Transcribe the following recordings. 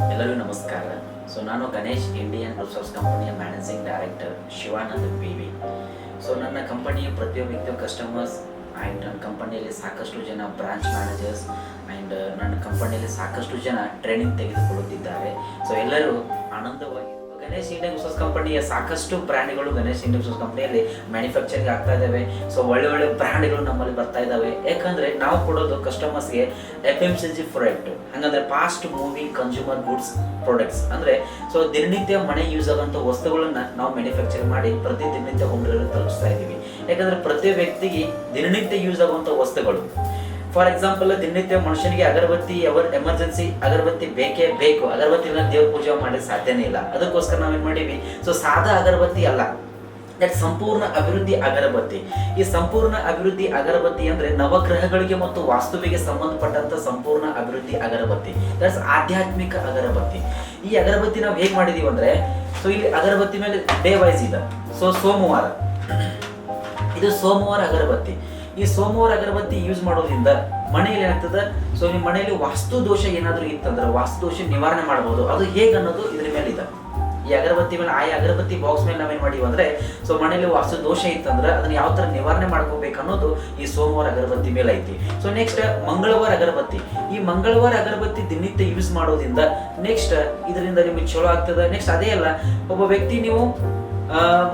ಎಲ್ಲರಿಗೂ ನಮಸ್ಕಾರ. ನಾನು ಗಣೇಶ್ ಇಂಡಿಯನ್ ರಿಸೋರ್ಸ್ ಕಂಪನಿಯ ಮ್ಯಾನೇಜಿಂಗ್ ಡೈರೆಕ್ಟರ್ ಶಿವಾನಂದ್ PV. ನನ್ನ ಕಂಪನಿಯ ಪ್ರತಿಯೊಬ್ಬ ವ್ಯಕ್ತಿಯ ಕಸ್ಟಮರ್ಸ್ ಆ್ಯಂಡ್ ನನ್ನ ಕಂಪನಿಯಲ್ಲಿ ಸಾಕಷ್ಟು ಜನ ಬ್ರಾಂಚ್ ಮ್ಯಾನೇಜರ್ಸ್ ಆ್ಯಂಡ್ ನನ್ನ ಕಂಪನಿಯಲ್ಲಿ ಸಾಕಷ್ಟು ಜನ ಟ್ರೈನಿಂಗ್ ತೆಗೆದುಕೊಳ್ಳುತ್ತಿದ್ದಾರೆ. ಎಲ್ಲರೂ ಆನಂದವಾಗಿ ಗಣೇಶ್ ಇಂಡಿಯನ್ ರಿಸೋರ್ಸ್ ಕಂಪನಿಯ ಸಾಕಷ್ಟು ಬ್ರ್ಯಾಂಡ್ಗಳು ಗಣೇಶ್ ಇಂಡಿಯನ್ ರಿಸೋರ್ಸ್ ಕಂಪನಿಯಲ್ಲಿ ಮ್ಯಾನುಫ್ಯಾಕ್ಚರಿಂಗ್ ಆಗ್ತಾ ಇದ್ದಾವೆ. ಒಳ್ಳೆ ಬ್ರ್ಯಾಂಡ್ಗಳು ನಮ್ಮಲ್ಲಿ ಬರ್ತಾ ಇದ್ದಾವೆ. ಯಾಕಂದರೆ ನಾವು ಕೊಡೋದು ಕಸ್ಟಮರ್ಸ್ಗೆ FMCG ಪ್ರಾಡಕ್ಟ್, ಹಂಗಂದ್ರೆ fast moving consumer goods products. ಅಂದರೆ ದಿನನಿತ್ಯ ಮನೆ ಯೂಸ್ ಆಗೋಂಥ ವಸ್ತುಗಳನ್ನ ನಾವು ಮ್ಯಾನುಫ್ಯಾಕ್ಚರ್ ಮಾಡಿ ಪ್ರತಿ ದಿನನಿತ್ಯ ಹೋಮ್ ಡೆಲಿವರಿ ತಲುಪಿಸ್ತಾ ಇದ್ದೀವಿ. ಯಾಕಂದರೆ ಪ್ರತಿ ವ್ಯಕ್ತಿಗೆ ದಿನನಿತ್ಯ ಯೂಸ್ ಆಗುವಂಥ ವಸ್ತುಗಳು, ಫಾರ್ ಎಕ್ಸಾಂಪಲ್ ದಿನನಿತ್ಯ ಮನುಷ್ಯನಿಗೆ ಅಗರಬತ್ತಿ ಎಮರ್ಜೆನ್ಸಿ ಅಗರಬತ್ತಿ ಬೇಕೇ ಬೇಕು. ಅಗರಬತ್ತಿ ಇಲ್ಲ ದೇವ್ರ ಪೂಜೆ ಮಾಡಲಿಕ್ಕೆ ಸಾಧ್ಯನೇ ಇಲ್ಲ. ಅದಕ್ಕೋಸ್ಕರ ನಾವೇನು ಮಾಡೀವಿ, ಸಾದಾ ಅಗರಬತ್ತಿ ಅಲ್ಲ, ದಟ್ ಸಂಪೂರ್ಣ ಅಭಿವೃದ್ಧಿ ಅಗರಬತ್ತಿ. ಈ ಸಂಪೂರ್ಣ ಅಭಿವೃದ್ಧಿ ಅಗರಬತ್ತಿ ಅಂದ್ರೆ ನವಗ್ರಹಗಳಿಗೆ ಮತ್ತು ವಾಸ್ತುವಿಗೆ ಸಂಬಂಧಪಟ್ಟಂತ ಸಂಪೂರ್ಣ ಅಭಿವೃದ್ಧಿ ಅಗರಬತ್ತಿ, ದಟ್ಸ್ ಆಧ್ಯಾತ್ಮಿಕ ಅಗರಬತ್ತಿ. ಈ ಅಗರಬತ್ತಿ ನಾವು ಹೇಗೆ ಮಾಡಿದೀವಿ ಅಂದ್ರೆ, ಇಲ್ಲಿ ಅಗರಬತ್ತಿ ಮೇಲೆ ಡೇ ವೈಸ್ ಇದೆ. ಸೋಮವಾರ, ಇದು ಸೋಮವಾರ ಅಗರಬತ್ತಿ. ಈ ಸೋಮವಾರ ಅಗರಬತ್ತಿ ಯೂಸ್ ಮಾಡೋದ್ರಿಂದ ಮನೆಯಲ್ಲಿ ಏನಾಗ್ತದೆ, ನಿಮ್ಮ ಮನೆಯಲ್ಲಿ ವಾಸ್ತು ದೋಷ ಏನಾದರೂ ಇತ್ತಂದ್ರೆ ವಾಸ್ತು ದೋಷ ನಿವಾರಣೆ ಮಾಡಬಹುದು. ಅದು ಹೇಗೆ ಅನ್ನೋದು ಇದ್ರ ಮೇಲೆ ಇದೆ. ಈ ಅಗರಬತ್ತಿ ಮೇಲೆ, ಆ ಅಗರಬತ್ತಿ ಬಾಕ್ಸ್ ಮೇಲೆ ನಾವೇನು ಮಾಡೀವಿ ಅಂದ್ರೆ, ಮನೆಯಲ್ಲಿ ವಾಸ್ತು ದೋಷ ಇತ್ತಂದ್ರೆ ಅದನ್ನ ಯಾವ ತರ ನಿವಾರಣೆ ಮಾಡ್ಕೋಬೇಕು ಅನ್ನೋದು ಈ ಸೋಮವಾರ ಅಗರಬತ್ತಿ ಮೇಲೆ ಐತಿ. ನೆಕ್ಸ್ಟ್ ಮಂಗಳವಾರ ಅಗರಬತ್ತಿ. ಈ ಮಂಗಳವಾರ ಅಗರಬತ್ತಿ ದಿನನಿತ್ಯ ಯೂಸ್ ಮಾಡೋದ್ರಿಂದ ನೆಕ್ಸ್ಟ್ ಇದರಿಂದ ನಿಮಗೆ ಚಲೋ ಆಗ್ತದೆ. ನೆಕ್ಸ್ಟ್ ಅದೇ ಅಲ್ಲ, ಒಬ್ಬ ವ್ಯಕ್ತಿ ನೀವು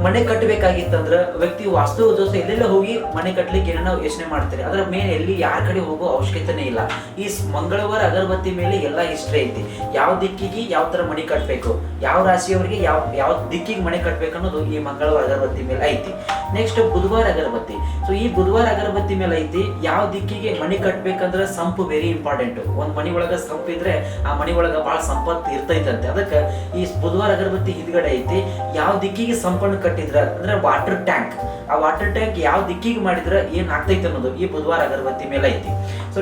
ಮನೆ ಕಟ್ಟಬೇಕಾಗಿತ್ತಂದ್ರೆ ವ್ಯಕ್ತಿ ವಾಸ್ತು ದೋಷ ಎಲ್ಲೆಲ್ಲ ಹೋಗಿ ಮನೆ ಕಟ್ಟಲಿಕ್ಕೆ ಏನೋ ಯೋಚನೆ ಮಾಡ್ತಾರೆ. ಅದರ ಮೇಲೆ ಎಲ್ಲಿ ಯಾರ ಕಡೆ ಹೋಗೋ ಅವಶ್ಯಕತೆನೇ ಇಲ್ಲ. ಈ ಮಂಗಳವಾರ ಅಗರಬತ್ತಿ ಮೇಲೆ ಎಲ್ಲ ಹಿಸ್ಟ್ರಿ ಐತಿ. ಯಾವ ದಿಕ್ಕಿಗೆ ಯಾವ ತರ ಮನೆ ಕಟ್ಟಬೇಕು, ಯಾವ ರಾಶಿಯವರಿಗೆ ಯಾವ ದಿಕ್ಕಿಗೆ ಮನೆ ಕಟ್ಟಬೇಕು ಅನ್ನೋದು ಈ ಮಂಗಳವಾರ ಅಗರಬತ್ತಿ ಮೇಲೆ ಐತಿ. ನೆಕ್ಸ್ಟ್ ಬುಧವಾರ ಅಗರಬತ್ತಿ. ಈ ಬುಧವಾರ ಅಗರಬತ್ತಿ ಮೇಲೆ ಐತಿ ಯಾವ ದಿಕ್ಕಿಗೆ ಮನೆ ಕಟ್ಟಬೇಕಂದ್ರೆ ಸಂಪು ವೆರಿ ಇಂಪಾರ್ಟೆಂಟ್. ಒಂದ್ ಮನಿ ಒಳಗ ಸಂಪು ಇದ್ರೆ ಆ ಮನಿ ಒಳಗ ಬಹಳ ಸಂಪತ್ತು ಇರ್ತೈತಂತೆ. ಅದಕ್ಕೆ ಈ ಬುಧವಾರ ಅಗರಬತ್ತಿ ಹಿಂದ್ಗಡೆ ಐತಿ ಯಾವ ದಿಕ್ಕಿಗೆ ಸಂಪನ್ನು ಕಟ್ಟಿದ್ರ ಅಂದ್ರೆ ವಾಟರ್ ಟ್ಯಾಂಕ್, ಆ ವಾಟರ್ ಟ್ಯಾಂಕ್ ಯಾವ ದಿಕ್ಕಿಗೆ ಮಾಡಿದ್ರೆ ಏನ್ ಆಗ್ತೈತೆ ಅನ್ನೋದು ಈ ಬುಧವಾರ ಅಗರಬತ್ತಿ ಮೇಲೆ ಐತಿ.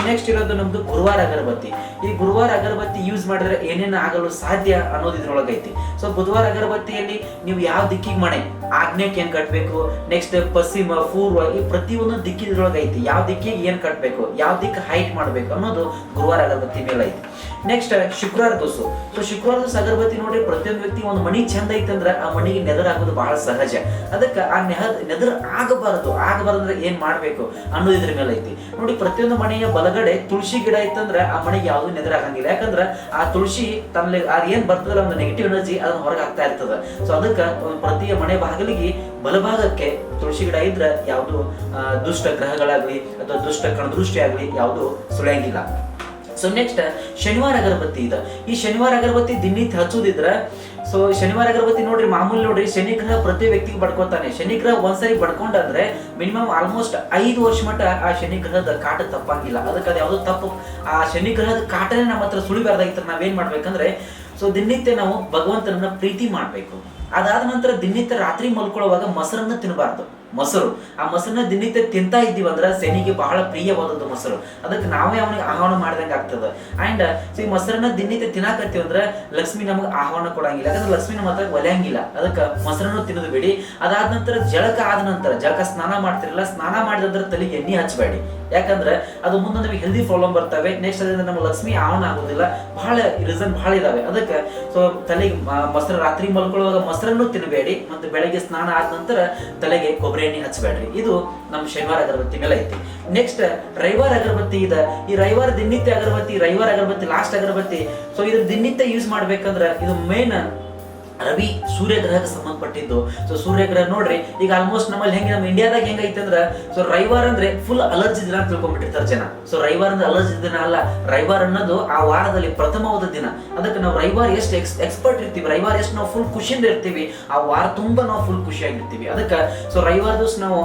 ನೆಕ್ಸ್ಟ್ ಇರೋದು ನಮ್ದು ಗುರುವಾರ ಅಗರಬತ್ತಿ. ಈ ಗುರುವಾರ ಅಗರಬತ್ತಿ ಯೂಸ್ ಮಾಡಿದ್ರೆ ಏನೇನು ಆಗಲು ಸಾಧ್ಯ ಅನ್ನೋದು ಇದ್ರೊಳಗೈತಿ. ಬುಧವಾರ ಅಗರಬತ್ತಿಯಲ್ಲಿ ನೀವು ಯಾವ ದಿಕ್ಕಿಗೆ ಮನೆ, ಆಗ್ನೇಯಕ್ಕೆ ಏನ್ ಕಟ್ಟಬೇಕು, ನೆಕ್ಸ್ಟ್ ಪಶ್ಚಿಮ ಪೂರ್ವ, ಈ ಪ್ರತಿಯೊಂದು ದಿಕ್ಕಿದ್ರೊಳಗೈತಿ. ಯಾವ ದಿಕ್ಕಿಗೆ ಏನ್ ಕಟ್ಟಬೇಕು, ಯಾವ ದಿಕ್ಕು ಹೈಟ್ ಮಾಡ್ಬೇಕು ಅನ್ನೋದು ಗುರುವಾರ ಅಗರಬತ್ತಿ ಮೇಲೆ ಐತಿ. ನೆಕ್ಸ್ಟ್ ಶುಕ್ರವಾರ ದೋಸು. ಶುಕ್ರವಾರ ದೋಸು ಅಗರಬತ್ತಿ ನೋಡ್ರಿ, ಪ್ರತಿಯೊಂದು ವ್ಯಕ್ತಿ ಒಂದು ಮನಿ ಚಂದ ಐತಂದ್ರೆ ಆ ಮನಿಗೆ ನೆದರಾಗೋದು ಬಹಳ ಸಹಜ. ಅದಕ್ಕೆ ಆ ನೆದರ್ ಆಗಬಾರದು ಅಂದ್ರೆ ಏನ್ ಮಾಡ್ಬೇಕು ಅನ್ನೋದು ಇದ್ರ ಮೇಲೆ ಐತಿ. ನೋಡಿ, ಪ್ರತಿಯೊಂದು ಮನೆಯ ಬಲಗಡೆ ತುಳಸಿ ಗಿಡ ಇತ್ತಂದ್ರೆ ಆ ಮನೆಗೆ ಯಾವ್ದು ನೆದರಾಗಂಗಿಲ್ಲ. ಯಾಕಂದ್ರೆ ಆ ತುಳಸಿ ತನ್ನ ಅದೇನ್ ಬರ್ತದಲ್ಲ ಒಂದು ನೆಗೆಟಿವ್ ಎನರ್ಜಿ ಅದನ್ನ ಹೊರಗೆ ಆಗ್ತಾ ಇರ್ತದ. ಅದಕ್ಕೆ ಪ್ರತಿಯ ಮನೆ ಭಾಗಲಿಗೆ ಬಲಭಾಗಕ್ಕೆ ತುಳಸಿ ಗಿಡ ಇದ್ರೆ ಯಾವುದು ದುಷ್ಟ ಗ್ರಹಗಳಾಗ್ಲಿ ಅಥವಾ ದುಷ್ಟ ಕಣದೃಷ್ಟಿ ಆಗ್ಲಿ ಯಾವುದು ಸುಳಿಯಂಗಿಲ್ಲ. ನೆಕ್ಸ್ಟ್ ಶನಿವಾರ ಅಗರಬತ್ತಿ ಇದೆ. ಈ ಶನಿವಾರ ಅಗರಬತ್ತಿ ದಿನನಿತ್ಯ ಹಚ್ಚುದಿದ್ರ ಶನಿವಾರ ಅಗರಬತ್ತಿ ನೋಡ್ರಿ, ಮಾಮೂಲಿ ನೋಡ್ರಿ, ಶನಿ ಗ್ರಹ ಪ್ರತಿ ವ್ಯಕ್ತಿಗೆ ಬಡ್ಕೋತಾನೆ. ಶನಿ ಗ್ರಹ ಒಂದ್ಸರಿ ಬಡ್ಕೊಂಡ್ರೆ ಮಿನಿಮಮ್ ಆಲ್ಮೋಸ್ಟ್ 5 ವರ್ಷ ಮಟ್ಟ ಆ ಶನಿ ಗ್ರಹದ ಕಾಟ ತಪ್ಪಂಗಿಲ್ಲ. ಅದಕ್ಕೆ ಅದು ಯಾವ್ದು ತಪ್ಪು, ಆ ಶನಿ ಗ್ರಹದ ಕಾಟನೇ ನಮ್ಮ ಹತ್ರ ಸುಳಿಬಾರ್ದಾಗಿತ್ತು. ನಾವೇನ್ ಮಾಡ್ಬೇಕಂದ್ರೆ ದಿನನಿತ್ಯ ನಾವು ಭಗವಂತನನ್ನ ಪ್ರೀತಿ ಮಾಡ್ಬೇಕು. ಅದಾದ ನಂತರ ದಿನನಿತ್ಯ ರಾತ್ರಿ ಮಲ್ಕೊಳ್ಳುವಾಗ ಮೊಸರನ್ನ ತಿನ್ನಬಾರ್ದು. ಮೊಸರು, ಆ ಮೊಸರನ್ನ ದಿನನಿತ್ಯ ತಿಂತಾ ಇದ್ದೀವಂದ್ರೆ ಶನಿಗೆ ಬಹಳ ಪ್ರಿಯವಾದದ್ದು ಮೊಸರು. ಅದಕ್ಕೆ ನಾವೇ ಅವನಿಗೆ ಆಹ್ವಾನ ಮಾಡ್ದಂಗೆ ಆಗ್ತದೆ. ಅಂಡ್ ಈ ಮೊಸರನ್ನ ದಿನನಿತ್ಯ ತಿನ್ನಾಕತ್ತೀವಿ ಅಂದ್ರೆ ಲಕ್ಷ್ಮಿ ನಮಗೆ ಆಹ್ವಾನ ಕೊಡಂಗಿಲ್ಲ. ಯಾಕಂದ್ರೆ ಲಕ್ಷ್ಮಿ ನಮ್ಮ ಹತ್ರ ಒಲೆಯಂಗಿಲ್ಲ. ಅದಕ್ಕೆ ಮೊಸರನ್ನು ತಿನ್ನೋದು ಬೇಡಿ. ಅದಾದ ನಂತರ ಜಳಕ ಸ್ನಾನ ಮಾಡ್ತಿರಲ್ಲ, ಸ್ನಾನ ಮಾಡಿದ್ರೆ ತಲೆಗೆ ಎಣ್ಣೆ ಹಚ್ಚಬೇಡಿ. ಯಾಕಂದ್ರೆ ಅದು ಮುಂದೆ ನಮಗೆ ಹೆಲ್ದಿ ಪ್ರಾಬ್ಲಮ್ ಬರ್ತವೆ. ನೆಕ್ಸ್ಟ್ ಅದರಿಂದ ನಮ್ಮ ಲಕ್ಷ್ಮಿ ಆಹ್ವಾನ ಆಗೋದಿಲ್ಲ. ಬಹಳ ರೀಸನ್ ಬಹಳ ಇದಾವೆ. ಅದಕ್ಕೆ ತಲೆಗೆ ಮೊಸರು, ರಾತ್ರಿ ಮಲ್ಕೊಳ್ಳುವಾಗ ಮೊಸರನ್ನು ತಿನ್ನಬೇಡಿ. ಮತ್ತು ಬೆಳಗ್ಗೆ ಸ್ನಾನ ಆದ ನಂತರ ತಲೆಗೆ ಕೊಬ್ಬರಿ ಎಣ್ಣೆ ಹಚ್ಚಬೇಡ್ರಿ. ಇದು ನಮ್ಮ ಶನಿವಾರ ಅಗರಬತ್ತಿ ಮೇಲೆ ಐತಿ. ನೆಕ್ಸ್ಟ್ ರವಿವಾರ ಅಗರಬತ್ತಿ ಇದೆ. ಈ ರವಿವಾರ ದಿನನಿತ್ಯ ಅಗರಬತ್ತಿ, ರವಿವಾರ ಅಗರಬತ್ತಿ ಲಾಸ್ಟ್ ಅಗರಬತ್ತಿ. ಇದು ದಿನನಿತ್ಯ ಯೂಸ್ ಮಾಡ್ಬೇಕಂದ್ರೆ ಇದು ಮೇನ್ ರವಿ ಸೂರ್ಯಗ್ರಹಕ್ಕೆ ಸಂಬಂಧಪಟ್ಟಿದ್ದು. ಸೂರ್ಯಗ್ರಹ ನೋಡ್ರಿ, ಈಗ ಆಲ್ಮೋಸ್ಟ್ ನಮ್ಮಲ್ಲಿ ನಮ್ಮ ಇಂಡಿಯಾದಾಗ ಹೆಂಗೈತೆ ಅಂದ್ರೆ ರವಿವಾರ ಅಂದ್ರೆ ಫುಲ್ ಅಲರ್ಜಿ ದಿನ ಅಂತ ತಿಳ್ಕೊಂಡ್ಬಿಟ್ಟಿರ್ತಾರೆ ಜನ. ರವಿವಾರ ಅಂದ್ರೆ ಅಲರ್ಜಿ ದಿನ ಅಲ್ಲ, ರವಿವಾರ ಅನ್ನೋದು ಆ ವಾರದಲ್ಲಿ ಪ್ರಥಮವಾದ ದಿನ. ಅದಕ್ಕೆ ನಾವು ರವಿವಾರ ಎಷ್ಟು ಎಕ್ಸ್ಪರ್ಟ್ ಇರ್ತೀವಿ, ರವಿವಾರ ಎಷ್ಟು ನಾವು ಫುಲ್ ಖುಷಿಯಿಂದ ಇರ್ತೀವಿ, ಆ ವಾರ ತುಂಬಾ ನಾವು ಫುಲ್ ಖುಷಿಯಾಗಿರ್ತೀವಿ. ಅದಕ್ಕೆ ರವಿವಾರ ದಿವಸ ನಾವು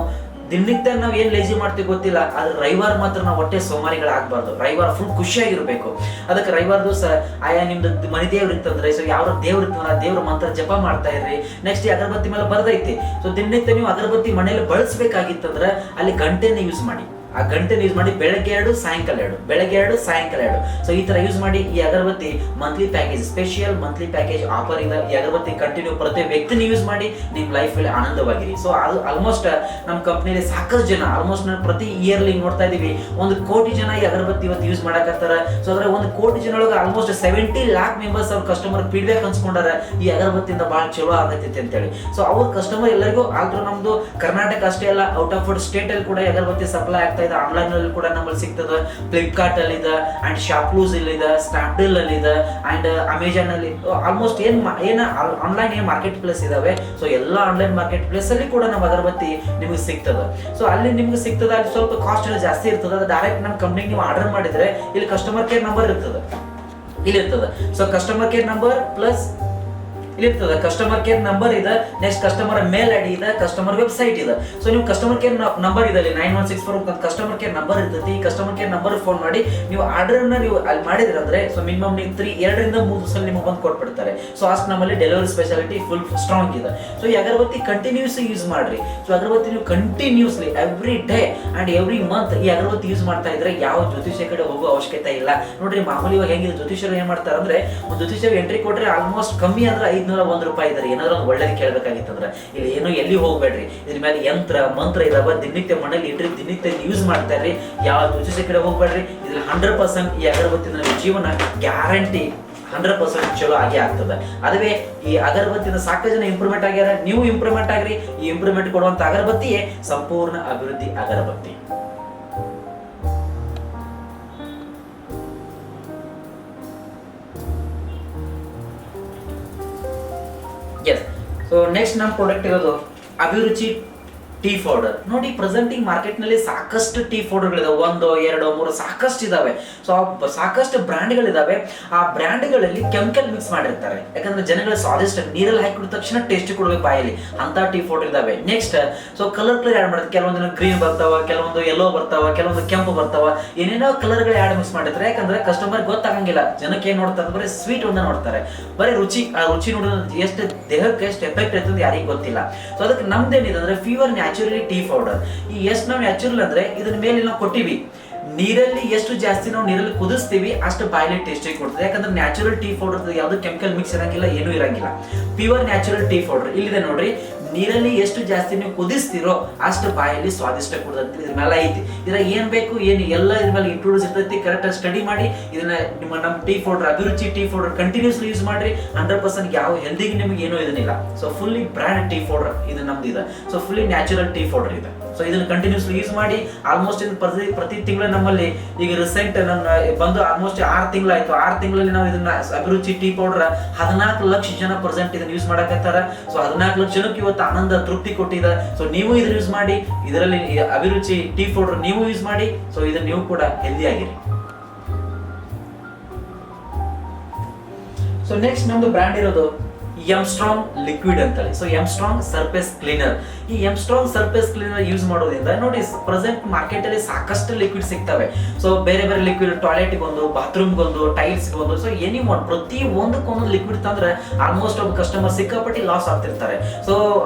ದಿನನಿತ್ಯ ನಾವು ಏನ್ ಲೇಜಿ ಮಾಡ್ತೀವಿ ಗೊತ್ತಿಲ್ಲ, ಆದ್ರೆ ರವಿವಾರ ಮಾತ್ರ ನಾವು ಹೊಟ್ಟೆ ಸೋಮಾರಿಗಳಾಗಬಾರ್ದು. ರವಿವಾರ ಫುಲ್ ಖುಷಿಯಾಗಿರ್ಬೇಕು. ಅದಕ್ಕೆ ರವಿವಾರ ದಿವಸ ಆಯಾ ನಿಮ್ದು ಮನೆ ದೇವ್ರ ಇತ್ತಂದ್ರೆ ಯಾವ ದೇವ್ರ ಇರ್ತಂದ್ರೆ ಆ ದೇವ್ರ ಮಂತ್ರ ಜಪ ಮಾಡ್ತಾ ಇರ್ರಿ. ನೆಕ್ಸ್ಟ್ ಈ ಅಗರಬತ್ತಿ ಮೇಲೆ ಬರ್ದೈತಿ. ದಿನನಿತ್ಯ ನೀವು ಅಗರಬತ್ತಿ ಮನೆಯಲ್ಲಿ ಬಳಸಬೇಕಾಗಿತ್ತಂದ್ರೆ ಅಲ್ಲಿ ಗಂಟೆನ ಯೂಸ್ ಮಾಡಿ. ಆ ಗಂಟೆನ ಯೂಸ್ ಮಾಡಿ ಬೆಳಗ್ಗೆ 2 ಸಾಯಂಕಾಲ 2, ಬೆಳಗ್ಗೆ 2 ಸಾಯಂಕಾಲ 2. ಸೊ ಈ ತರ ಯೂಸ್ ಮಾಡಿ ಈ ಅಗರಬತ್ತಿ monthly package, special monthly package offer ಇದೆ. ಈ ಅಗರಬತ್ತಿ ಕಂಟಿನ್ಯೂ ಪ್ರತಿ ವ್ಯಕ್ತಿನ ಯೂಸ್ ಮಾಡಿ ನಿಮ್ಮ ಲೈಫ್ ಅಲ್ಲಿ ಆನಂದವಾಗಿರಿ. ಸೊ ಅದು ಆಲ್ಮೋಸ್ಟ್ ನಮ್ಮ ಕಂಪ್ನಿಯಲ್ಲಿ ಸಾಕಷ್ಟು ಜನ, ಆಲ್ಮೋಸ್ಟ್ ನಾನು ಪ್ರತಿ ಇಯರ್ಲಿ ನೋಡ್ತಾ ಇದೀವಿ 1 ಕೋಟಿ ಜನ ಈ ಅಗರಬತ್ತಿ ಇವತ್ತು ಯೂಸ್ ಮಾಡಕತ್ತಾರ. ಸೊ ಅದ್ರ 1 ಕೋಟಿ ಜನ ಒಳಗೆ ಆಲ್ಮೋಸ್ಟ್ 70 lakh ಮೆಂಬರ್ಸ್ ಅವ್ರ ಕಸ್ಟಮರ್ ಫೀಡ್ಬ್ಯಾಕ್ ಅನ್ಸ್ಕೊಂಡಾರ ಈ ಅಗರಬತ್ತಿಯಿಂದ ಬಹಳ ಚಲೋ ಆಗತೈತಿ ಅಂತೇಳಿ. ಸೊ ಅವ್ರ ಕಸ್ಟಮರ್ ಎಲ್ಲರಿಗೂ ಆದ್ರೂ ನಮ್ದು ಕರ್ನಾಟಕ ಅಷ್ಟೇ ಅಲ್ಲ, ಔಟ್ ಆಫ್ ಸ್ಟೇಟ್ ಅಲ್ಲಿ ಕೂಡ ಅಗರಬತ್ತಿ ಸಪ್ಲೈ ಆಗ್ತಾ ಇದೆ. ಆನ್ಲೈನ್ ಅಲ್ಲಿ ಕೂಡ ನಮ್ಮಲ್ಲಿ ಸಿಗ್ತದೆ, ಫ್ಲಿಪ್ಕಾರ್ಟ್ ಅಲ್ಲಿ ಇದೆ, ಅಂಡ್ ಶಾಪ್ಲೂಸ್ ಅಲ್ಲಿ ಇದೆ, ಸ್ನ್ಯಾಪ್ಡೀಲ್ ಅಲ್ಲಿ ಇದೆ, ಅಂಡ್ ಅಮೆಜಾನ್ ಅಲ್ಲಿ ಆಲ್ಮೋಸ್ಟ್ ಏನ್ ಆನ್ಲೈನ್ ಏನ್ ಮಾರ್ಕೆಟ್ ಪ್ಲೇಸ್ ಇದಾವೆ. ಸೊ ಎಲ್ಲ ಆನ್ಲೈನ್ ಮಾರ್ಕೆಟ್ ಪ್ಲೇಸ್ ಅಲ್ಲಿ ಕೂಡ ನಮ್ಮ ಅಗರಬತ್ತಿ ನಿಮಗೆ ಸಿಗ್ತದೆ. ಸೊ ಅಲ್ಲಿ ನಿಮ್ಗೆ ಸಿಗ್ತದೆ, ಅಲ್ಲಿ ಸ್ವಲ್ಪ ಕಾಸ್ಟ್ ಜಾಸ್ತಿ ಇರ್ತದೆ. ಅದು ಡೈರೆಕ್ಟ್ ನಮ್ಮ ಕಂಪ್ನಿಗೆ ನೀವು ಆರ್ಡರ್ ಮಾಡಿದ್ರೆ ಇಲ್ಲಿ ಕಸ್ಟಮರ್ ಕೇರ್ ನಂಬರ್ ಇರ್ತದೆ, ಇಲ್ಲಿ ಇರ್ತದೆ. So customer care number plus ಇಲ್ಲಿ ಇರ್ತದೆ, ಕಸ್ಟಮರ್ ಕೇರ್ ನಂಬರ್ ಇದೆ, ನೆಕ್ಸ್ಟ್ ಕಸ್ಟಮರ್ ಮೇಲ್ ಐಡಿ ಇದೆ, ಕಸ್ಟಮರ್ ವೆಬ್ಸೈಟ್ ಇದೆ. ಸೊ ನೀವು ಕಸ್ಟಮರ್ ಕೇರ್ ನಂಬರ್ ಇದೆ, 9164 ಕಸ್ಟಮರ್ ಕೇರ್ ನಂಬರ್ ಇರ್ತೈತಿ. ಈ ಕಸ್ಟಮರ್ ಕೇರ್ ನಂಬರ್ ಫೋನ್ ಮಾಡಿ ನೀವು ಆರ್ಡರ್ ನೀವು ಅಲ್ಲಿ ಮಾಡಿದ್ರೆ ಅಂದ್ರೆ ಸೊ ಮಿನಿಮಮ್ ನೀವು 2 ರಿಂದ 3 ದಿವಸ ನಿಮಗೆ ಬಂದು ಕೊಟ್ಬಿಡ್ತಾರೆ. ಸೊ ಅಷ್ಟು ನಮ್ಮಲ್ಲಿ ಡೆಲಿವರಿ ಸ್ಪೆಷಾಲಿಟಿ ಫುಲ್ ಸ್ಟ್ರಾಂಗ್ ಇದೆ. ಸೊ ಈ ಅಗರಬತ್ತಿ ಕಂಟಿನ್ಯೂಸ್ ಯೂಸ್ ಮಾಡ್ರಿ. ಸೊ ಅಗರಬತ್ತಿ ನೀವು continuously every day and every month ಈ ಅಗರಬತ್ತಿ ಯೂಸ್ ಮಾಡ್ತಾ ಇದ್ರೆ ಯಾವ ಜ್ಯೋತಿಷ್ಯ ಕಡೆ ಹೋಗೋ ಅವಶ್ಯಕತೆ ಇಲ್ಲ. ನೋಡ್ರಿ ಮಾಮೂಲಿ ಹೆಂಗಿದೆ, ಜ್ಯೋತಿಷ್ಯರು ಏನ್ ಮಾಡ್ತಾರೆ ಅಂದ್ರೆ ಒಂದು ಜ್ಯೋತಿಷ್ಯ ಎಂಟ್ರಿ ಕೊಟ್ರೆ ಆಲ್ಮೋಸ್ಟ್ ಕಮ್ಮಿ ಅಂದ್ರೆ 501 ರೂಪಾಯಿ ಇದ್ದಾರೆ. ಏನಾದ್ರು ಒಂದು ಒಳ್ಳೇದು ಕೇಳಬೇಕಾಗಿತ್ತಂದ್ರೆ ಇಲ್ಲಿ ಏನು ಎಲ್ಲಿ ಹೋಗ್ಬೇಡ್ರಿ, ಇದ್ರ ಮೇಲೆ ಯಂತ್ರ ಮಂತ್ರ ಇದಾವ, ದಿನನಿತ್ಯ ಮನೇಲಿ ಇಟ್ರಿ ದಿನನಿತ್ಯ ಯೂಸ್ ಮಾಡ್ತಾ ಇರ್ರಿ. ಯಾವ ಜ್ಯೋತಿಷ್ಯ ಕಡೆ ಹೋಗ್ಬೇಡ್ರಿ. ಇದ್ರಲ್ಲಿ 100% ಈ ಅಗರಬತ್ತಿನ ಜೀವನ ಗ್ಯಾರಂಟಿ 100% ಚಲೋ ಆಗಿ ಆಗ್ತದೆ. ಅದುವೇ ಈ ಅಗರಬತ್ತಿನ ಸಾಕಷ್ಟು ಜನ ಇಂಪ್ರೂವ್ಮೆಂಟ್ ಆಗ್ಯಾರ, ನೀವು ಇಂಪ್ರೂವ್ಮೆಂಟ್ ಆಗ್ರಿ. ಈ ಇಂಪ್ರೂವ್ಮೆಂಟ್ ಕೊಡುವಂತ ಅಗರಬತ್ತಿಯೇ ಸಂಪೂರ್ಣ ಅಭಿವೃದ್ಧಿ ಅಗರಬತ್ತಿ. ಎಸ್, ಸೊ ನೆಕ್ಸ್ಟ್ ನಮ್ಮ ಪ್ರಾಡಕ್ಟ್ ಇರೋದು ಅಭಿರುಚಿ ಟೀ ಪೌಡರ್. ನೋಡಿ ಪ್ರೆಸೆಂಟಿಂಗ್ ಮಾರ್ಕೆಟ್ ನಲ್ಲಿ ಸಾಕಷ್ಟು ಟೀ ಪೌಡರ್ಗಳಿದಾವೆ, 1 2 3 ಸಾಕಷ್ಟು ಇದಾವೆ. ಸೊ ಸಾಕಷ್ಟು ಬ್ರ್ಯಾಂಡ್ಗಳಿದಾವೆ. ಆ ಬ್ರ್ಯಾಂಡ್ಗಳಲ್ಲಿ ಕೆಮಿಕಲ್ ಮಿಕ್ಸ್ ಮಾಡಿರ್ತಾರೆ, ಯಾಕಂದ್ರೆ ಜನಗಳ ಸ್ವಾದಿಷ್ಟ ನೀರಲ್ಲಿ ಹಾಕಿದ ತಕ್ಷಣ ಟೇಸ್ಟ್ ಕೊಡ್ಬೇಕು ಬಾಯಲ್ಲಿ, ಅಂತ ಟೀ ಪೌಡರ್ ಇದಾವೆ. ನೆಕ್ಸ್ಟ್ ಸೊ ಕಲರ್ ಆಡ್ ಮಾಡ್ತಾರೆ, ಕೆಲವೊಂದಿನ ಗ್ರೀನ್ ಬರ್ತಾವ, ಕೆಲವೊಂದು ಯೆಲ್ಲೋ ಬರ್ತಾವ, ಕೆಲವೊಂದು ಕೆಂಪು ಬರ್ತಾವ, ಏನೇನೋ ಕಲರ್ಗಳು ಆಡ್ ಮಿಕ್ಸ್ ಮಾಡಿರ್ತಾರೆ. ಯಾಕಂದ್ರೆ ಕಸ್ಟಮರ್ ಗೊತ್ತಾಗಂಗಿಲ್ಲ, ಜನಕ್ಕೆ ಏನ್ ನೋಡ್ತಾರೆ ಬರೀ ಸ್ವೀಟ್ ಒಂದ ನೋಡ್ತಾರೆ, ಬರೀ ರುಚಿ. ಆ ರುಚಿ ನೋಡೋದು ಎಷ್ಟು ದೇಹಕ್ಕೆ ಎಷ್ಟು ಎಫೆಕ್ಟ್ ಇರ್ತದೆ ಯಾರಿಗೂ ಗೊತ್ತಿಲ್ಲ. ಸೊ ಅದಕ್ಕೆ ನಮ್ದೇನಿದೆ ಅಂದ್ರೆ ಪ್ಯೂರ್ ನ್ಯಾಚುರಲಿ ಟೀ ಪೌಡರ್. ಈ ಎಷ್ಟು ನಾವು ನ್ಯಾಚುರಲ್ ಅಂದ್ರೆ ಇದನ್ನ ಮೇಲೆ ನಾವು ಕೊಟ್ಟಿವಿ, ನೀರಲ್ಲಿ ಎಷ್ಟು ಜಾಸ್ತಿ ನಾವು ನೀರಲ್ಲಿ ಕುದಿಸ್ತೀವಿ ಅಷ್ಟು ಬಾಯಲ್ಲಿ ಟೇಸ್ಟಿ ಕೊಡ್ತದೆ. ಯಾಕಂದ್ರೆ ನ್ಯಾಚುರಲ್ ಟೀ ಪೌಡರ್ ಯಾವ್ದು ಕೆಮಿಕಲ್ ಮಿಕ್ಸ್ ಇರಂಗಿಲ್ಲ, ಏನೂ ಇರಂಗಿಲ್ಲ. ಪ್ಯೂರ್ ನ್ಯಾಚುರಲ್ ಟೀ ಪೌಡರ್ ಇಲ್ಲಿದೆ ನೋಡ್ರಿ. ನೀರಲ್ಲಿ ಎಷ್ಟು ಜಾಸ್ತಿ ನೀವು ಕುದಿಸ್ತಿರೋ ಅಷ್ಟು ಬಾಯಲ್ಲಿ ಸ್ವಾದಿಷ್ಟ ಕೊಡ್ತೈತಿ. ಇದ್ರ ಮೇಲೆ ಐತಿ, ಇದ್ರಾಗ ಏನ್ ಬೇಕು ಏನು ಎಲ್ಲ ಇದ್ರ ಮೇಲೆ ಇಂಟ್ರೊಡ್ಯೂಸ್ ಇರ್ತೈತಿ. ಕರೆಕ್ಟ್ ಸ್ಟಡಿ ಮಾಡಿ ಇದನ್ನ ನಮ್ಮ tea powder Abhiruchi tea powder continuously use ಮಾಡ್ರಿ. 100% ಯಾವ ಹೆಲ್ದಿಗೆ ನಿಮಗೆ ಏನೂ ಇದನ್ನಿಲ್ಲ. So fully brand tea powder ಇದು ನಮ್ದು ಇದೆ. So fully natural tea powder ಇದೆ. ಸೊ ಇದನ್ನ ಕಂಟಿನ್ಯೂಸ್ಲಿ ಯೂಸ್ ಮಾಡಿ. ಆಲ್ಮೋಸ್ಟ್ ಪ್ರತಿ ತಿಂಗಳು ನಮ್ಮಲ್ಲಿ ಈಗ ರೀಸೆಂಟ್ ನನ್ನ ಬಂದು ಆಲ್ಮೋಸ್ಟ್ 6 ತಿಂಗಳಾಯ್ತು. 6 ತಿಂಗಳಲ್ಲಿ ನಾವು ಇದನ್ನ ಅಭಿರುಚಿ ಟೀ ಪೌಡರ್ 14 ಲಕ್ಷ ಜನ ಪ್ರೆಸೆಂಟ್ ಇದನ್ನ ಯೂಸ್ ಮಾಡಕತ್ತಾರ. ಸೊ 14 ಲಕ್ಷ ಜನಕ್ಕೆ ಇವತ್ತು ಆನಂದ ತೃಪ್ತಿ ಕೊಟ್ಟಿದೆ. ಸೊ ನೀವು ಇದನ್ನ ಯೂಸ್ ಮಾಡಿ, ಇದರಲ್ಲಿ ಅಭಿರುಚಿ ಟೀ ಪೌಡರ್ ನೀವು ಯೂಸ್ ಮಾಡಿ. ಸೊ ಇದನ್ನ ನೀವು ಕೂಡ ಹೆಲ್ದಿ ಆಗಿರಿ. ಸೊ ನೆಕ್ಸ್ಟ್ ನಮ್ದು ಬ್ರ್ಯಾಂಡ್ ಇರೋದು ಎಮ್ಸ್ಟ್ರಾಂಗ್ ಲಿಕ್ವಿಡ್ ಅಂತೇಳಿ. So M strong surface cleaner. ಈ ಎಮ್ಸ್ಟ್ರಾಂಗ್ ಸರ್ಫೇಸ್ ಕ್ಲೀನರ್ ಯೂಸ್ ಮಾಡೋದ್ರಿಂದ ನೋಡಿ ಪ್ರೆಸೆಂಟ್ ಮಾರ್ಕೆಟ್ ಅಲ್ಲಿ ಸಾಕಷ್ಟು ಲಿಕ್ವಿಡ್ ಸಿಗ್ತವೆ. ಸೊ ಬೇರೆ ಬೇರೆ ಲಿಕ್ವಿಡ್, ಟಾಯ್ಲೆಟ್ಗೊಂದು, ಬಾತ್ರೂಮ್ಗೊಂದು, ಟೈಲ್ಸ್ಗೊಂದು, ಸೊ ಎನಿ ಒನ್ ಪ್ರತಿ ಒಂದಕ್ಕೊಂದು ಲಿಕ್ವಿಡ್ ತಂದ್ರೆ ಆಲ್ಮೋಸ್ಟ್ ಒಬ್ಬ ಕಸ್ಟಮರ್ ಸಿಕ್ಕಾಪಟ್ಟಿ ಲಾಸ್ ಆಗ್ತಿರ್ತಾರೆ. ಸೊ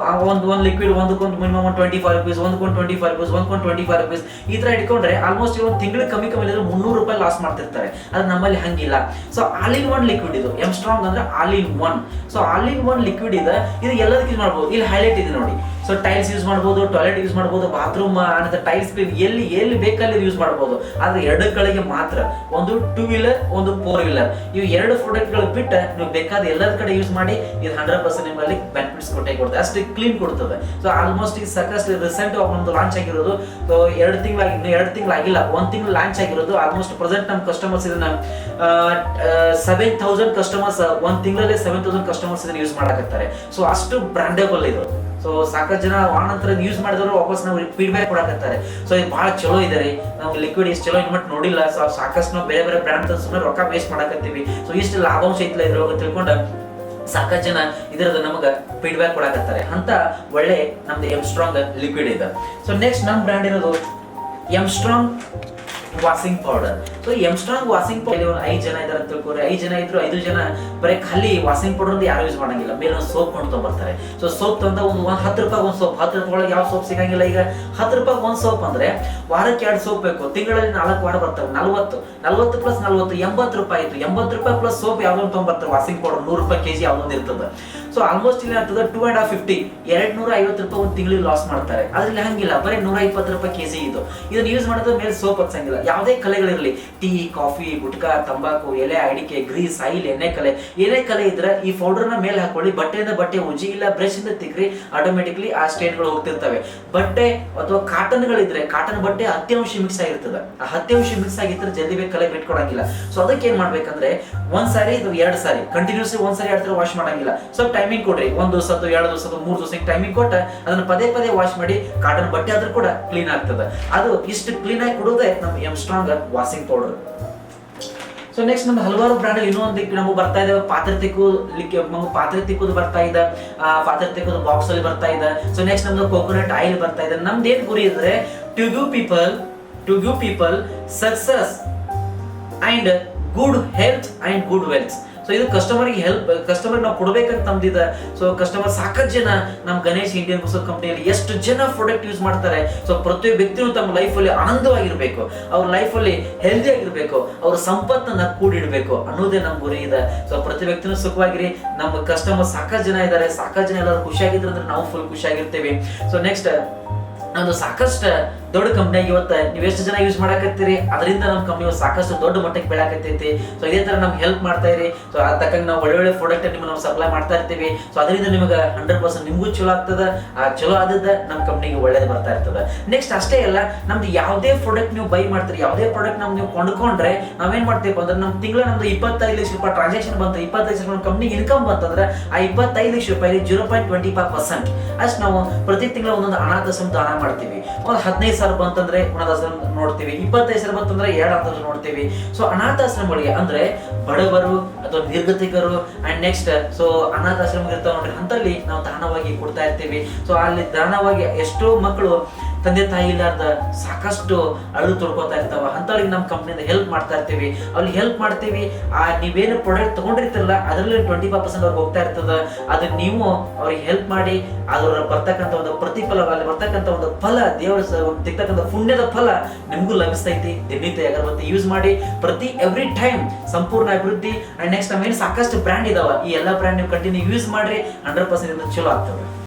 ಒಂದು ಲಿಕ್ವಿಡ್ ಒಂದಕ್ಕೊಂದು ಮಿನಿಮಮ್ 25 ರೂಪೀಸ್, ಒಂದಕ್ಕೊಂದು 25 ರೂಪೀಸ್, ಒಂದಕ್ಕೊಂದು 25 ರೂಪೀಸ್ ಈ ತರ ಇಟ್ಕೊಂಡ್ರೆ ಆಲ್ಮೋಸ್ಟ್ ಒಂದು ತಿಂಗಳು ಕಮ್ಮಿ ಇದ್ರೆ 300 ರೂಪಾಯಿ ಲಾಸ್ ಮಾಡ್ತಿರ್ತಾರೆ. ಅದು ನಮ್ಮಲ್ಲಿ ಹಂಗಿಲ್ಲ. So all in one liquid ಇದು ಎಮ್ಸ್ಟ್ರಾಂಗ್ ಅಂದ್ರೆ all in one. So all in one liquid ಇದೆ, ಇದು ಎಲ್ಲದಕ್ಕೆ ಯೂಸ್ ಮಾಡ್ಬೋದು. ಇಲ್ಲಿ ಹೈಲೈಟ್ ಇದೆ ನೋಡಿ. ಸೊ ಟೈಲ್ಸ್ ಯೂಸ್ ಮಾಡ್ಬೋದು, ಟಾಯ್ಲೆಟ್ ಯೂಸ್ ಮಾಡ್ಬೋದು, ಬಾತ್ರೂಮ್ ಅನ್ನೋದು ಟೈಲ್ಸ್ ಕ್ಲೀನ್ ಎಲ್ಲಿ ಬೇಕಲ್ಲಿ ಯೂಸ್ ಮಾಡ್ಬೋದು. ಆದ್ರೆ 2 ಕಡೆಗೆ ಮಾತ್ರ, ಒಂದು 2 ವೀಲರ್, ಒಂದು 4 ವೀಲರ್. ಇವು 2 ಪ್ರಾಡಕ್ಟ್ ಗಳು ಬಿಟ್ಟು ನೀವು ಬೇಕಾದ ಎಲ್ಲರ ಕಡೆ ಯೂಸ್ ಮಾಡಿ. ಇದು 100% ನಿಮ್ಮಲ್ಲಿ ಬೆನಿಫಿಟ್ಸ್ ಕೊಟ್ಟೆ ಕೊಡ್ತದೆ, ಅಷ್ಟು ಕ್ಲೀನ್ ಕೊಡ್ತದೆ. ಸೊ ಆಲ್ಮೋಸ್ಟ್ ಈಗ ಸಾಕಷ್ಟು ರೀಸೆಂಟ್ ಒಂದು ಲಾಂಚ್ ಆಗಿರೋದು. ಸೊ 2 ತಿಂಗಳಾಗಿಲ್ಲ, 1 ತಿಂಗಳು ಲಾಂಚ್ ಆಗಿರೋದು. ಆಲ್ಮೋಸ್ಟ್ ಪ್ರೆಸೆಂಟ್ ನಮ್ಮ ಕಸ್ಟಮರ್ಸ್ ಇದನ್ನ 7000 ಕಸ್ಟಮರ್ಸ್ 1 ತಿಂಗಳಲ್ಲಿ 7000 ಕಸ್ಟಮರ್ಸ್ ಇದನ್ನ ಯೂಸ್ ಮಾಡಕತ್ತಾರೆ. ಸೊ ಅಷ್ಟು ಬ್ರ್ಯಾಂಡೇಬಲ್ ಇದು. ಸೊ ಸಾಕಷ್ಟು ಜನ ವಾನಂತರ ಯೂಸ್ ಮಾಡಿದವರು ವಾಪಸ್ ನಾವು ಫೀಡ್ಬ್ಯಾಕ್ ಕೊಡಕತ್ತಾರೆ. ಸೊ ಇದು ಬಹಳ ಚಲೋ ಇದೆ ರೀ, ನಾವು ಲಿಕ್ವಿಡ್ ಇಷ್ಟು ಚಲೋ ಇನ್ಮೆಂಟ್ ನೋಡಿಲ್ಲ. ಸೊ ಸಾಕಷ್ಟು ನಾವು ಬೇರೆ ಬೇರೆ ಬ್ರ್ಯಾಂಡ್ ಸುಮ್ಮನೆ ರೊಕ್ಕ ವೇಸ್ಟ್ ಮಾಡಕತ್ತೀವಿ. ಸೊ ಇಷ್ಟು ಲಾಭಾಂಶ ಐತಿಲ್ಲ ಇದ್ರೊಳಗೆ ತಿಳ್ಕೊಂಡು ಸಾಕಷ್ಟು ಜನ ಇದರದ ನಮಗೆ ಫೀಡ್ಬ್ಯಾಕ್ ಕೊಡಕತ್ತಾರೆ. ಅಂತ ಒಳ್ಳೆ ನಮ್ದು ಎಮ್ಸ್ಟ್ರಾಂಗ್ ಲಿಕ್ವಿಡ್ ಇದೆ. ಸೊ ನೆಕ್ಸ್ಟ್ ನಮ್ಮ ಬ್ರ್ಯಾಂಡ್ ಇರೋದು M strong washing powder. So M strong washing powder 5 ಜನ ಇದಾರೆ ಅಂತ ತಿಳ್ಕೊರಿ, 5 ಜನ ಇದ್ರು 5 ಜನ ಬರೀ ಖಾಲಿ ವಾಷಿಂಗ್ ಪೌಡರ್ ಅಂತ ಯಾರು ಯೂಸ್ ಮಾಡಂಗಿಲ್ಲ, ಮೇಲೆ ಒಂದು ಸೋಪ್ ಕೊಂಡು ತಗೊಂಡ್ಬರ್ತಾರೆ. ಸೊ ಸೋಪ್ ತಂದ ಒಂದು 10 ರೂಪಾಯಿ ಒಂದು ಸೋಪ್, 10 ರೂಪಾಯಿ ಒಳಗೆ ಯಾವ ಸೋಪ್ ಸಿಗಂಗಿಲ್ಲ. ಈಗ 10 ರೂಪಾಯಿ ಒಂದು ಸೋಪ್ ಅಂದ್ರೆ ವಾರಕ್ಕೆ 2 ಸೋಪ್ ಬೇಕು, ತಿಂಗಳಲ್ಲಿ 4 ವಾರ ಬರ್ತವೆ. 40 ಪ್ಲಸ್ 40 80 ರೂಪಾಯಿ ಆಯ್ತು. 80 ರೂಪಾಯಿ ಪ್ಲಸ್ ಸೋಪ್ ಯಾವ್ದೋ ತಗೊಂಡ್ಬರ್ತಾರೆ. ವಾಷಿಂಗ್ ಪೌಡರ್ 100 ರೂಪಾಯಿ ಕೆಜಿ ಯಾವ್ದೊಂದು ಇರ್ತದೆ. ಸೊ ಆಲ್ಮೋಸ್ಟ್ ಇಲ್ಲಿ ಆಗ್ತದೆ 250 250 ರೂಪಾಯಿ ಒಂದು ತಿಂಗಳಿಗೆ ಲಾಸ್ ಮಾಡ್ತಾರೆ. ಅದ್ರಲ್ಲಿ ಹಂಗಿಲ್ಲ, ಬರೀ 120 ರೂಪಾಯಿ ಕೆಜಿ ಇದು. ಇದನ್ನ ಯೂಸ್ ಮಾಡೋದ್ರ ಮೇಲೆ ಸೋಪ್ ಹಚ್ಚಂಗಿಲ್ಲ. ಯಾವುದೇ ಕಲೆಗಳಿರಲಿ, ಟೀ, ಕಾಫಿ, ಗುಟ್ಕಾ, ತಂಬಾಕು, ಎಲೆ, ಅಡಿಕೆ, ಗ್ರೀಸ್, ಆಯಿಲ್, ಏನೇ ಕಲೆ ಇದ್ರೆ ಈ ಪೌಡರ್ನ ಮೇಲೆ ಹಾಕೊಳ್ಳಿ, ಬಟ್ಟೆಯಿಂದ ಬಟ್ಟೆ ಉಜ್ಜಿ ಇಲ್ಲ ಬ್ರಷ್ ಇಂದ ತಿಕ್ರಿ, ಆಟೋಮೆಟಿಕ್ಲಿ ಆ ಸ್ಟೇಟ್ಗಳು ಹೋಗ್ತಿರ್ತವೆ. ಬಟ್ಟೆ ಅಥವಾ ಕಾಟನ್ಗಳಿದ್ರೆ ಕಾಟನ್ ಬಟ್ಟೆ ಹತ್ಯಂಶ ಮಿಕ್ಸ್ ಆಗಿರ್ತದೆ. ಆ ಹತ್ಯಂಶ ಮಿಕ್ಸ್ ಆಗಿದ್ರೆ ಜಲ್ದಿ ಬೇಗ ಕಲೆ ಬಿಟ್ಕೊಡಂಗಿಲ್ಲ. ಸೊ ಅದಕ್ಕೆ ಏನ್ ಮಾಡ್ಬೇಕಂದ್ರೆ ಒಂದ್ ಸಾರಿ ಇದು 2 ಸಾರಿ ಕಂಟಿನ್ಯೂಸ್ಲಿ ಒಂದ್ ಸಾರಿ 2 ವಾಶ್ ಮಾಡಂಗಿಲ್ಲ. ಸ್ವಲ್ಪ ಟೈಮಿಂಗ್ ಕೊಡ್ರಿ, 1 ದಿವಸ 2 ದಿವಸ 3 ದಿವಸ ಟೈಮಿಂಗ್ ಕೊಟ್ಟ ಅದನ್ನ ಪದೇ ವಾಶ್ ಮಾಡಿ ಕಾಟನ್ ಬಟ್ಟೆ ಆದ್ರೂ ಕೂಡ ಕ್ಲೀನ್ ಆಗ್ತದೆ. ಅದು ಇಷ್ಟು ಕ್ಲೀನ್ ಆಗಿ ಕೊಡೋದೇ ನಮ್ಮ ಎಮ್ಸ್ಟ್ರಾಂಗ್ ವಾಷಿಂಗ್ ಪೌಡರ್. ಸೊ ನೆಕ್ಸ್ಟ್ ನಮ್ದು ಹಲವಾರು ಬ್ರ್ಯಾಂಡ್ ಇನ್ನೊಂದು ನಮಗೆ ಬರ್ತಾ ಇದೆ. ಪಾತ್ರೆ ತಿಕ್ಕೋದು ಬರ್ತಾ ಇದೆ, ಪಾತ್ರೆ ತಿಕ್ಕೋದು ಬಾಕ್ಸ್ ಅಲ್ಲಿ ಬರ್ತಾ ಇದೆ. ಸೊ ನೆಕ್ಸ್ಟ್ ನಮ್ದು ಕೋಕೋನಟ್ ಆಯಿಲ್ ಬರ್ತಾ ಇದೆ. ನಮ್ದು ಏನ್ ಗುರಿ ಇದ್ರೆ to give people success and good health and good wealth. So ಇದು ಕಸ್ಟಮರ್ ನಾವು ಕೊಡ್ಬೇಕಂತ ನಮ್ದಿದೆ. ಸೊ ಕಸ್ಟಮರ್ ಸಾಕಷ್ಟು ಜನ ನಮ್ಮ ಗಣೇಶ್ ಇಂಡಿಯನ್ ಬುಕ್ಸ್ ಕಂಪನಿಯಲ್ಲಿ ಎಷ್ಟು ಜನ ಪ್ರಾಡಕ್ಟ್ ಯೂಸ್ ಮಾಡ್ತಾರೆ. ಸೊ ಪ್ರತಿಯೊಬ್ಬ ವ್ಯಕ್ತಿಯು ತಮ್ಮ ಲೈಫಲ್ಲಿ ಆನಂದವಾಗಿರ್ಬೇಕು, ಅವ್ರ ಲೈಫಲ್ಲಿ ಹೆಲ್ದಿ ಆಗಿರ್ಬೇಕು, ಅವ್ರ ಸಂಪತ್ತನ್ನ ಕೂಡಿಡ್ಬೇಕು ಅನ್ನೋದೇ ನಮ್ಮ ಗುರಿ ಇದೆ. ಸೊ ಪ್ರತಿ ವ್ಯಕ್ತಿನೂ ಸುಖವಾಗಿರಿ. ನಮ್ಮ ಕಸ್ಟಮರ್ ಸಾಕಷ್ಟು ಜನ ಇದ್ದಾರೆ, ಸಾಕಷ್ಟು ಜನ ಎಲ್ಲರೂ ಖುಷಿಯಾಗಿದ್ರು ಅಂದ್ರೆ ನಾವು ಫುಲ್ ಖುಷಿಯಾಗಿರ್ತೀವಿ. ಸೊ ನೆಕ್ಸ್ಟ್ ನಮ್ದು ಸಾಕಷ್ಟು ದೊಡ್ಡ ಕಂಪ್ನಿಯಾಗಿ ಇವತ್ತು ನೀವು ಎಷ್ಟು ಜನ ಯೂಸ್ ಮಾಡಕತ್ತೀರಿ, ಅದರಿಂದ ನಮ್ಮ ಕಂಪ್ನಿ ಸಾಕಷ್ಟು ದೊಡ್ಡ ಮಟ್ಟಕ್ಕೆ ಬೆಳಕತ್ತೈತಿ. ಸೊ ಇದೇ ತರ ನಮ್ಗೆ ಹೆಲ್ಪ್ ಮಾಡ್ತಾ ಇರಿ. ಸೊ ಅದ್ ತಕ್ಕಂಗೆ ನಾವು ಒಳ್ಳೆ ಪ್ರಾಡಕ್ಟ್ ನಿಮ್ಗೆ ನಾವು ಸಪ್ಲೈ ಮಾಡ್ತಾ ಇರ್ತೀವಿ. ಸೊ ಅದರಿಂದ ನಿಮಗೆ 100% ನಿಮಗೂ ಚಲೋ ಆಗ್ತದೆ. ಆ ಚಲೋ ಆದದ ನಮ್ಮ ಕಂಪ್ನಿಗೆ ಒಳ್ಳೇದು ಬರ್ತಾ ಇರ್ತದೆ. ನೆಕ್ಸ್ಟ್ ಅಷ್ಟೇ ಅಲ್ಲ, ನಮ್ದು ಯಾವುದೇ ಪ್ರಾಡಕ್ಟ್ ನೀವು ಬೈ ಮಾಡ್ತೀರಿ, ಯಾವುದೇ ಪ್ರಾಡಕ್ಟ್ ನೀವು ಕೊಂಡ್ಕೊಂಡ್ರೆ ನಾವೇನ್ ಮಾಡ್ತೀವಿ ಅಂದ್ರೆ ನಮ್ಮ ತಿಂಗಳ ನಮ್ದು 25 ಲಕ್ಷ ರೂಪಾಯಿ ಟ್ರಾನ್ಸಾಕ್ಷನ್ ಬಂತು, 25 ಲಕ್ಷ ರೂಪಾಯಿ ಕಂಪ್ನಿಗೆ ಇನ್ಕಮ್ ಬಂತಂದ್ರೆ ಆ 25 ಲಕ್ಷ ರೂಪಾಯಿ 0.25% ಅಷ್ಟು ನಾವು ಪ್ರತಿ ತಿಂಗಳ ಒಂದೊಂದು ಅನಾಥಾಶ್ರಮ ದಾನ ಮಾಡ್ತೀವಿ. ಒಂದು 15,000 ಬಂತಂದ್ರೆ ಅನಾಥಾಶ್ರಮ ನೋಡ್ತೀವಿ, 25,000 ಬಂತಂದ್ರೆ 2 ಅನಾಥಾಶ್ರಮ ನೋಡ್ತೀವಿ. ಸೊ ಅನಾಥಾಶ್ರಮಗಳಿಗೆ ಅಂದ್ರೆ ಬಡವರು ಅಥವಾ ನಿರ್ಗತಿಕರು ಅಂಡ್ ನೆಕ್ಸ್ಟ್ ಸೊ ಅನಾಥಾಶ್ರಮ ಇರ್ತಾವ ನೋಡ್ರಿ, ಅಂತಲ್ಲಿ ನಾವು ದಾನವಾಗಿ ಕೊಡ್ತಾ ಇರ್ತೀವಿ. ಸೊ ಅಲ್ಲಿ ದಾನವಾಗಿ ಎಷ್ಟೋ ಮಕ್ಕಳು ತಂದೆ ತಾಯಿ ಇಲ್ಲಾರ್ದ ಸಾಕಷ್ಟು ಅಳು ತೊಡ್ಕೋತಾ ಇರ್ತಾವ, ಅಂತವ್ರಿಗೆ ನಮ್ಮ ಕಂಪ್ನಿಯಿಂದ ಹೆಲ್ಪ್ ಮಾಡ್ತಾ ಇರ್ತೀವಿ. ಅವ್ರಿಗೆ ಹೆಲ್ಪ್ ಮಾಡ್ತೀವಿ. ಆ ನೀವೇನು ಪ್ರಾಡಕ್ಟ್ ತಗೊಂಡಿರ್ತಿರಲ್ಲ ಅದರಲ್ಲಿ 25% ಅವ್ರಿಗೆ ಹೋಗ್ತಾ ಇರ್ತದ. ಅದನ್ನ ನೀವು ಅವ್ರಿಗೆ ಹೆಲ್ಪ್ ಮಾಡಿ ಅದರ ಬರ್ತಕ್ಕಂಥ ಒಂದು ಪ್ರತಿಫಲ, ಅಲ್ಲಿ ಬರ್ತಕ್ಕಂಥ ಒಂದು ಫಲ, ದೇವರ ಸಿಗ್ತಕ್ಕಂಥ ಪುಣ್ಯದ ಫಲ ನಿಮಗೂ ಲಭಿಸ್ತೈತಿ. ದಿನನಿತ್ಯ ಅಗರಬತ್ತಿ ಯೂಸ್ ಮಾಡಿ ಎವ್ರಿ ಟೈಮ್ ಸಂಪೂರ್ಣ ಅಭಿವೃದ್ಧಿ. ಅಂಡ್ ನೆಕ್ಸ್ಟ್ ನಮ್ಮೇನು ಸಾಕಷ್ಟು ಬ್ರ್ಯಾಂಡ್ ಇದಾವ, ಈ ಎಲ್ಲ ಬ್ರ್ಯಾಂಡ್ ನೀವು ಕಂಟಿನ್ಯೂ ಯೂಸ್ ಮಾಡ್ರಿ, 100% ಚಲೋ ಆಗ್ತದೆ.